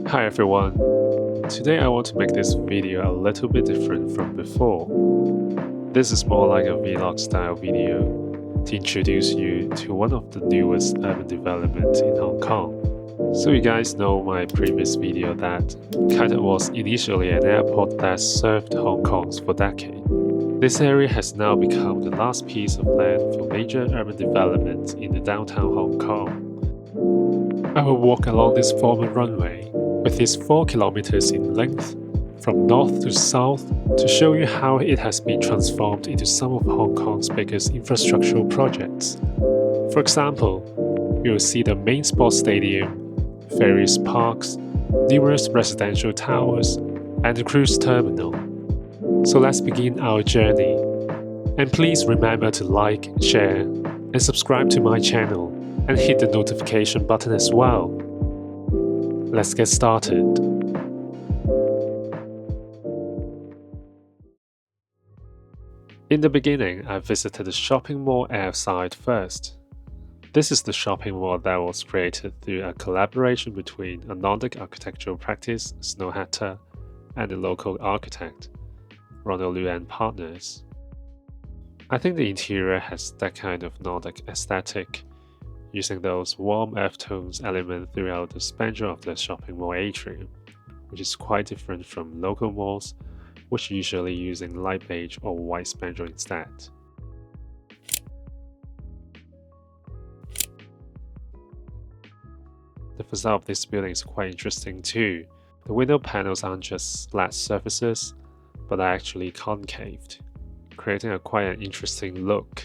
Hi everyone, today I want to make this video a little bit different from before. This is more like a vlog style video to introduce you to one of the newest urban developments in Hong Kong. So you guys know my previous video that Kai Tak was initially an airport that served Hong Kong for decades. This area has now become the last piece of land for major urban development in the downtown Hong Kong. I will walk along this former runway, with its 4 kilometers in length, from north to south, to show you how it has been transformed into some of Hong Kong's biggest infrastructural projects. For example, you will see the main sports stadium, various parks, numerous residential towers, and the cruise terminal. So let's begin our journey. And please remember to like, share, and subscribe to my channel, and hit the notification button as well. Let's get started. In the beginning, I visited the shopping mall Airside first. This is the shopping mall that was created through a collaboration between a Nordic architectural practice, Snohetta, and the local architect, Ronald Liu and Partners. I think the interior has that kind of Nordic aesthetic, using those warm earth tones element throughout the span of the shopping mall atrium, which is quite different from local malls, which usually using light beige or white spandrel instead. The facade of this building is quite interesting too. The window panels aren't just flat surfaces, but are actually concaved, creating quite an interesting look.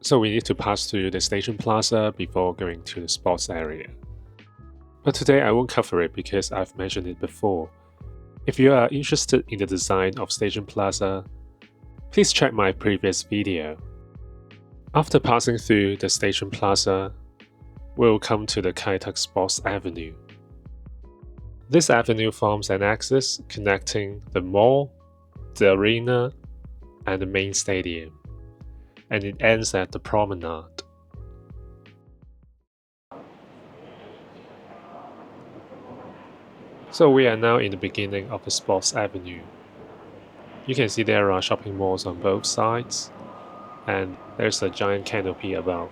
So we need to pass through the station plaza before going to the sports area. But today I won't cover it because I've mentioned it before. If you are interested in the design of station plaza, please check my previous video. After passing through the station plaza, we'll come to the Kai Tak Sports Avenue. This avenue forms an axis connecting the mall, the arena, and the main stadium, and it ends at the promenade. So we are now in the beginning of the Sports Avenue. You can see there are shopping malls on both sides, and there's a giant canopy above.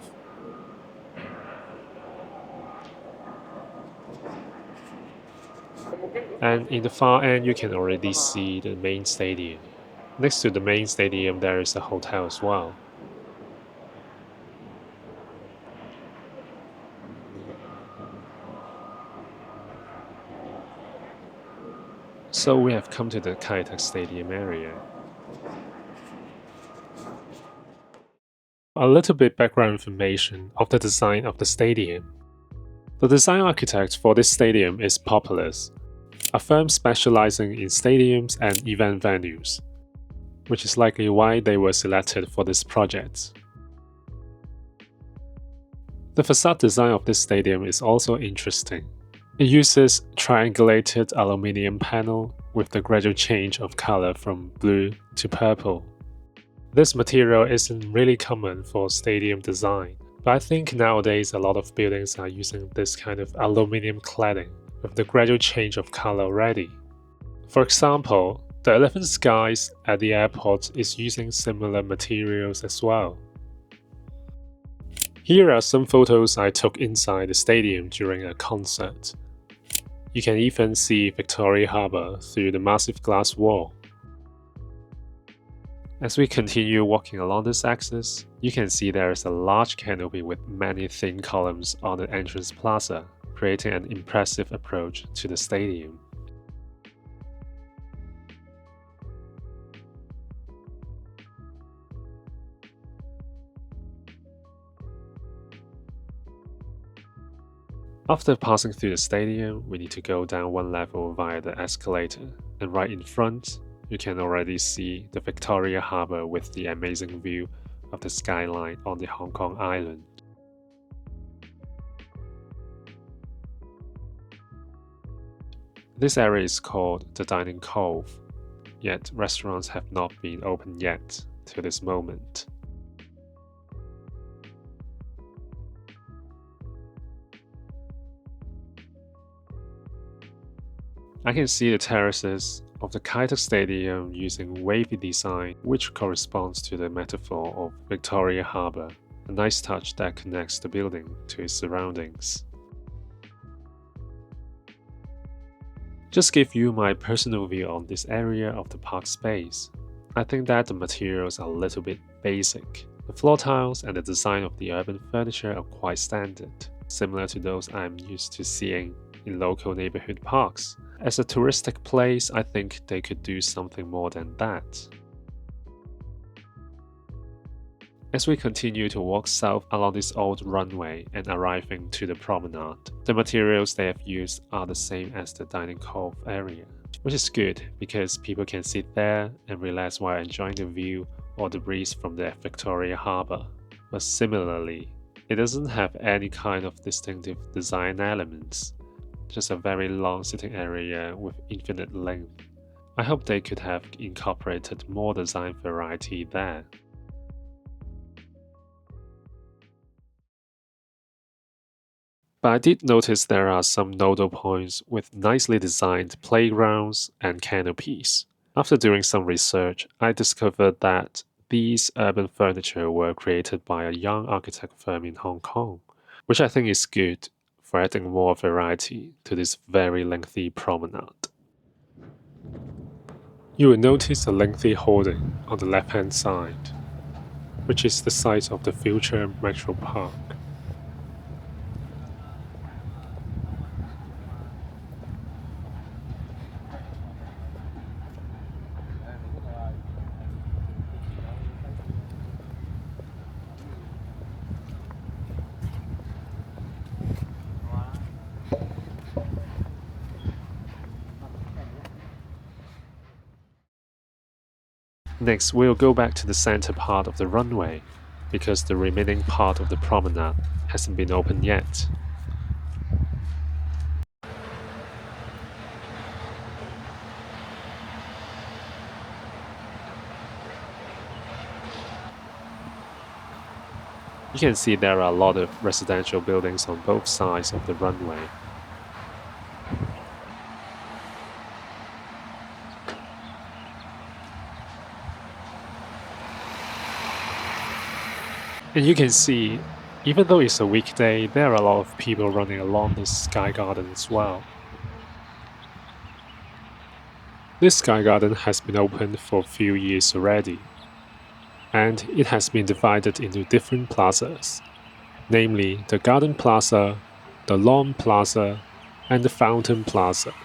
And in the far end, you can already see the main stadium. Next to the main stadium, there is a hotel as well. So we have come to the Kai Tak Stadium area. A little bit background information of the design of the stadium. The design architect for this stadium is Populous, a firm specializing in stadiums and event venues, which is likely why they were selected for this project. The facade design of this stadium is also interesting. It uses triangulated aluminium panel with the gradual change of color from blue to purple. This material isn't really common for stadium design, but I think nowadays a lot of buildings are using this kind of aluminium cladding with the gradual change of color already. For example, the Elephant Skies at the airport is using similar materials as well. Here are some photos I took inside the stadium during a concert. You can even see Victoria Harbour through the massive glass wall. As we continue walking along this axis, you can see there is a large canopy with many thin columns on the entrance plaza, creating an impressive approach to the stadium. After passing through the stadium, we need to go down one level via the escalator, and right in front, you can already see the Victoria Harbour with the amazing view of the skyline on the Hong Kong island. This area is called the Dining Cove, yet restaurants have not been opened yet to this moment. I can see the terraces of the Kai Tak Stadium using wavy design, which corresponds to the metaphor of Victoria Harbour, a nice touch that connects the building to its surroundings. Just give you my personal view on this area of the park space. I think that the materials are a little bit basic. The floor tiles and the design of the urban furniture are quite standard, similar to those I'm used to seeing in local neighborhood parks. As a touristic place, I think they could do something more than that. As we continue to walk south along this old runway and arriving to the promenade, the materials they have used are the same as the dining cove area, which is good because people can sit there and relax while enjoying the view or the breeze from the Victoria Harbour. But similarly, it doesn't have any kind of distinctive design elements, just a very long sitting area with infinite length. I hope they could have incorporated more design variety there. But I did notice there are some nodal points with nicely designed playgrounds and canopies. After doing some research, I discovered that these urban furniture were created by a young architect firm in Hong Kong, which I think is good for adding more variety to this very lengthy promenade. You will notice a lengthy hoarding on the left-hand side, which is the site of the future Metro Park. Next, we'll go back to the center part of the runway, because the remaining part of the promenade hasn't been opened yet. You can see there are a lot of residential buildings on both sides of the runway. And you can see, even though it's a weekday, there are a lot of people running along the Sky Garden as well. This Sky Garden has been open for a few years already, and it has been divided into different plazas, namely the Garden Plaza, the Lawn Plaza, and the Fountain Plaza.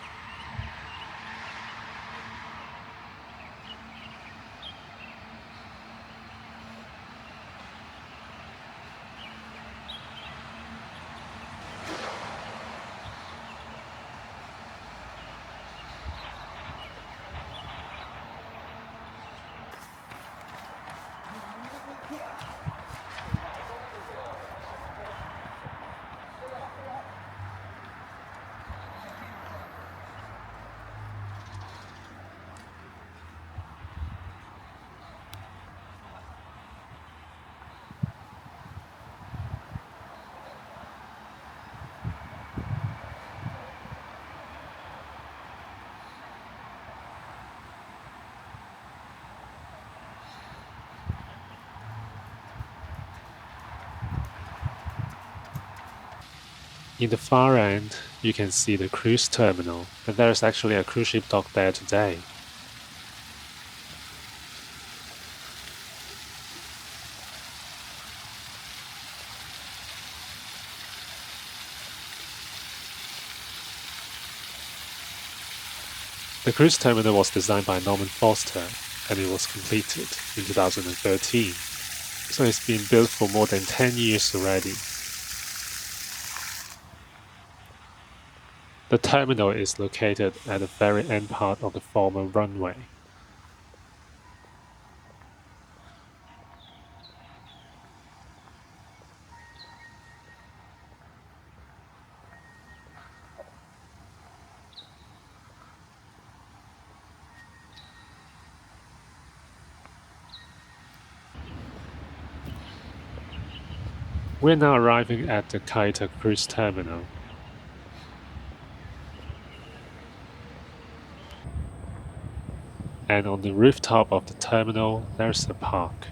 In the far end, you can see the cruise terminal, and there is actually a cruise ship dock there today. The cruise terminal was designed by Norman Foster, and it was completed in 2013, so it's been built for more than 10 years already. The terminal is located at the very end part of the former runway. We're now arriving at the Kai Tak Cruise Terminal. and on the rooftop of the terminal there's a park.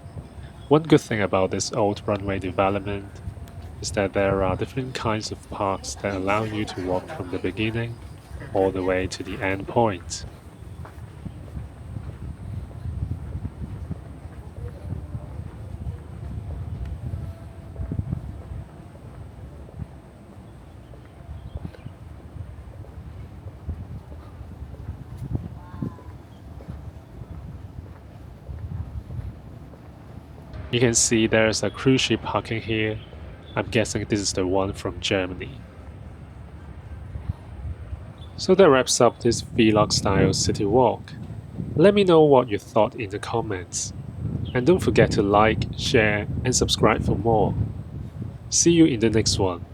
One good thing about this old runway development is that there are different kinds of parks that allow you to walk from the beginning all the way to the end point. You can see there's a cruise ship parking here. I'm guessing this is the one from Germany. So that wraps up this vlog style city walk. Let me know what you thought in the comments. And don't forget to like, share, and subscribe for more. See you in the next one.